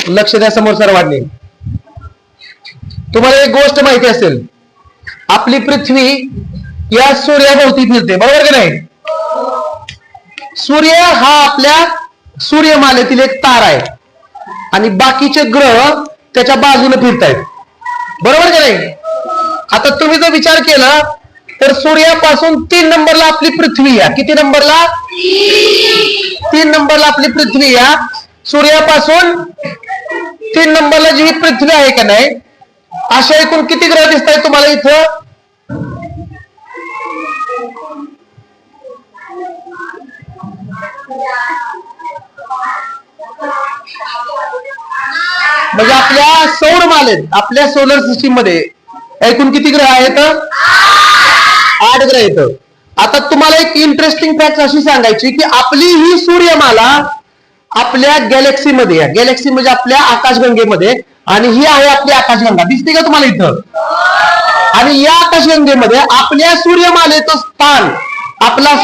लक्ष द्या समोर सर्वांनी. तुम्हाला एक गोष्ट माहिती असेल, आपली पृथ्वी या सूर्याभोवती फिरते, बरोबर की नाही? सूर्य हा आपल्या सूर्यमालेतील एक तारा आहे आणि बाकीचे ग्रह त्याच्या बाजूने फिरतायत, बरोबर की नाही? आता तुम्ही जर विचार केला तर सूर्यापासून 3 नंबरला आपली पृथ्वी या. किती नंबरला? 3 नंबरला आपली पृथ्वी या. सूर्यापासून 3 नंबरला जी पृथ्वी आहे का नाही, अशा एकूण किती ग्रह दिसत आहेत तुम्हाला इथं? म्हणजे आपल्या सौरमालेत, आपल्या सोलर सिस्टीम मध्ये एकूण किती ग्रह आहेत? 8 ग्रह आहेत. आता तुम्हाला एक इंटरेस्टिंग फॅक्ट अशी सांगायची की आपली ही सूर्यमाला आपल्या गॅलेक्सी मध्ये आहे. गॅलेक्सी म्हणजे आपल्या आकाशगंगेमध्ये, आणि ही आहे आपली आकाशगंगा. दिसते का तुम्हाला इथं? आणि या आकाशगंगेमध्ये आपल्या सूर्यमालेचं स्थान, आपला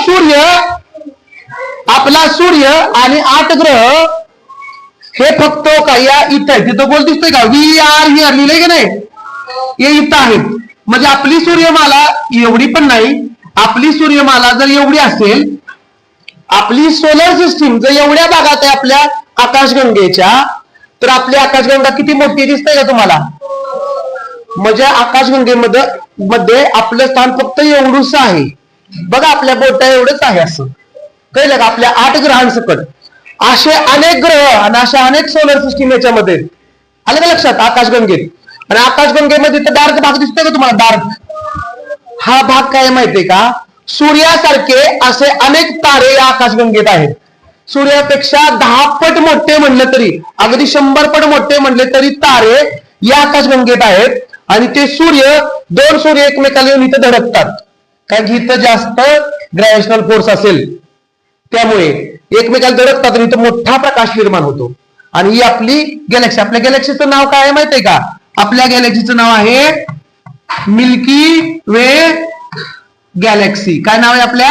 सूर्य आणि 8 ग्रह हे फक्त का या इथं आहे. तिथं बोल दिसतोय का? VAR ही लिहिलंय की नाही? हे इथं आहेत. म्हणजे आपली सूर्यमाला एवढी पण नाही. आपली सूर्यमाला जर एवढी असेल, आपली सोलर सिस्टीम जर एवढ्या भागात आहे आपल्या आकाशगंगेच्या, तर आपली आकाशगंगा किती मोठी दिसते का तुम्हाला? म्हणजे आकाशगंगेमध्ये आपलं स्थान फक्त एवढंच आहे बघा, आपल्या बोटा एवढंच आहे. असं कळलं का? आपल्या 8 ग्रहांसकट असे अनेक ग्रह आणि अशा अनेक सोलर सिस्टीम याच्यामध्ये आलं का लक्षात? आकाशगंगेत. आणि आकाशगंगेमध्ये तर डार्क भाग दिसतोय का तुम्हाला? डार्क हा भाग काय माहितीये का? सूर्यासारखे असे अनेक तारे या आकाशगंगेत आहेत. सूर्यापेक्षा 10 पट मोठे म्हणले तरी, अगदी 100 पट मोठे म्हणले तरी तारे या आकाशगंगेत आहेत. आणि ते दोन सूर्य एकमेकाला येऊन इथं धडकतात, कारण की इथं जास्त ग्रॅव्हिटेशनल फोर्स असेल, त्यामुळे एकमेकाला धडकतात आणि इथं मोठा प्रकाश निर्माण होतो. आणि ही आपली गॅलेक्सी. आपल्या गॅलेक्सीचं नाव काय आहे माहितीये का? आपल्या गॅलेक्सीचं नाव आहे मिल्की वे गॅलेक्सी. काय नाव आहे आपल्या?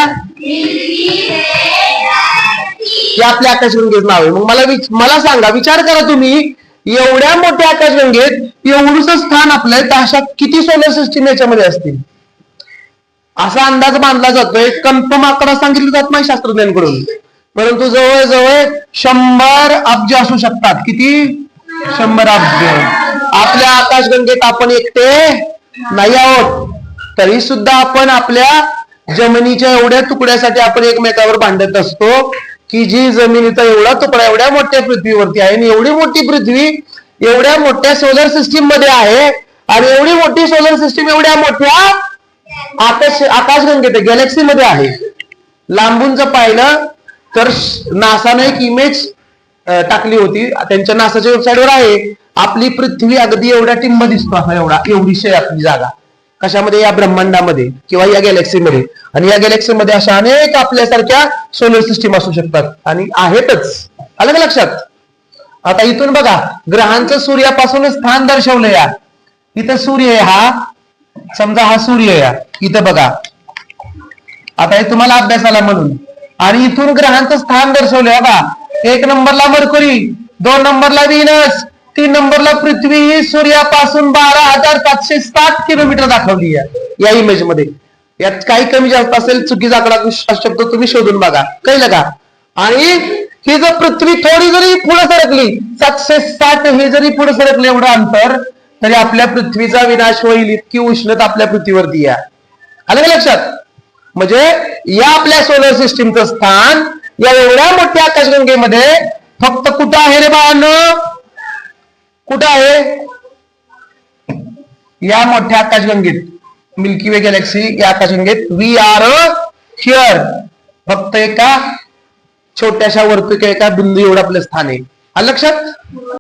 हे आपल्या आकाशगंगेचं नाव आहे. मग मला सांगा, विचार करा तुम्ही, एवढ्या मोठ्या आकाशगंगेत एवढंच स्थान आपलं आहे, तर अशा किती सोलर सिस्टीम याच्यामध्ये असतील? असा अंदाज बांधला जातोय. कन्फर्म आकडा सांगितला जात नाही शास्त्रज्ञांकडून, परंतु जवळजवळ 100 अब्ज असू शकतात. किती? 100 अब्ज. आपल्या आकाशगंगेत आपण एकटे नाही आहोत, तरी सुद्धा आपण आपल्या जमिनीच्या एवढ्या तुकड्यासाठी आपण एकमेकावर भांडत असतो की जी जमिनीचा एवढा तुकडा एवढ्या मोठ्या पृथ्वीवरती आहे, आणि एवढी मोठी पृथ्वी एवढ्या मोठ्या सोलर सिस्टीम मध्ये आहे, आणि एवढी मोठी सोलर सिस्टीम एवढ्या मोठ्या आकाशगंगेत गॅलेक्सी मध्ये आहे. लांबून जर पाहिलं तर नासाने एक इमेज टाकली होती, त्यांच्या नासाच्या वेबसाईटवर आहे. आपली पृथ्वी अगदी एवढ्या टिंब दिसतो, असा एवढीशी आपली जागा कशामध्ये? या ब्रह्मांडामध्ये किंवा या गॅलेक्सीमध्ये. आणि या गॅलेक्सीमध्ये अशा अनेक आपल्यासारख्या सोलर सिस्टीम असू शकतात आणि आहेतच. आलं का लक्षात? आता इथून बघा, ग्रहांचं सूर्यापासून स्थान दर्शवलं. या इथं सूर्य आहे, हा समजा हा सूर्य या इथं बघा. आता हे तुम्हाला अभ्यासाला म्हणून. आणि इथून ग्रहांचं स्थान दर्शवलंय बघा. 1 नंबरला मर्क्युरी, 2 नंबरला व्हीनस, 3 नंबरला पृथ्वी ही सूर्यापासून 12,707 किलोमीटर दाखवली आहे या इमेज मध्ये. यात काही कमी जास्त असेल, चुकीचा आकडा असू शकतो, तुम्ही शोधून बघा. कळलं का? आणि ही जर पृथ्वी थोडी जरी पुढे सरकली, 760 हे जरी पुढे सरकले एवढं अंतर, तरी आपल्या पृथ्वीचा विनाश होईल इतकी उष्णता आपल्या पृथ्वीवरती आहे. आलं का लक्षात? म्हणजे या आपल्या सोलर सिस्टीमचं स्थान या एवढ्या मोठ्या आकाशगंगेमध्ये फक्त कुठं आहे रे बाळांनो? कुठं आहे? या मोठ्या आकाशगंगेत, मिल्की वे गॅलेक्सी या आकाशगंगेत. We R here. फक्त एका छोट्याशा वर्तुळाच्या एका बिंदू एवढं आपलं स्थान आहे. आलं लक्षात?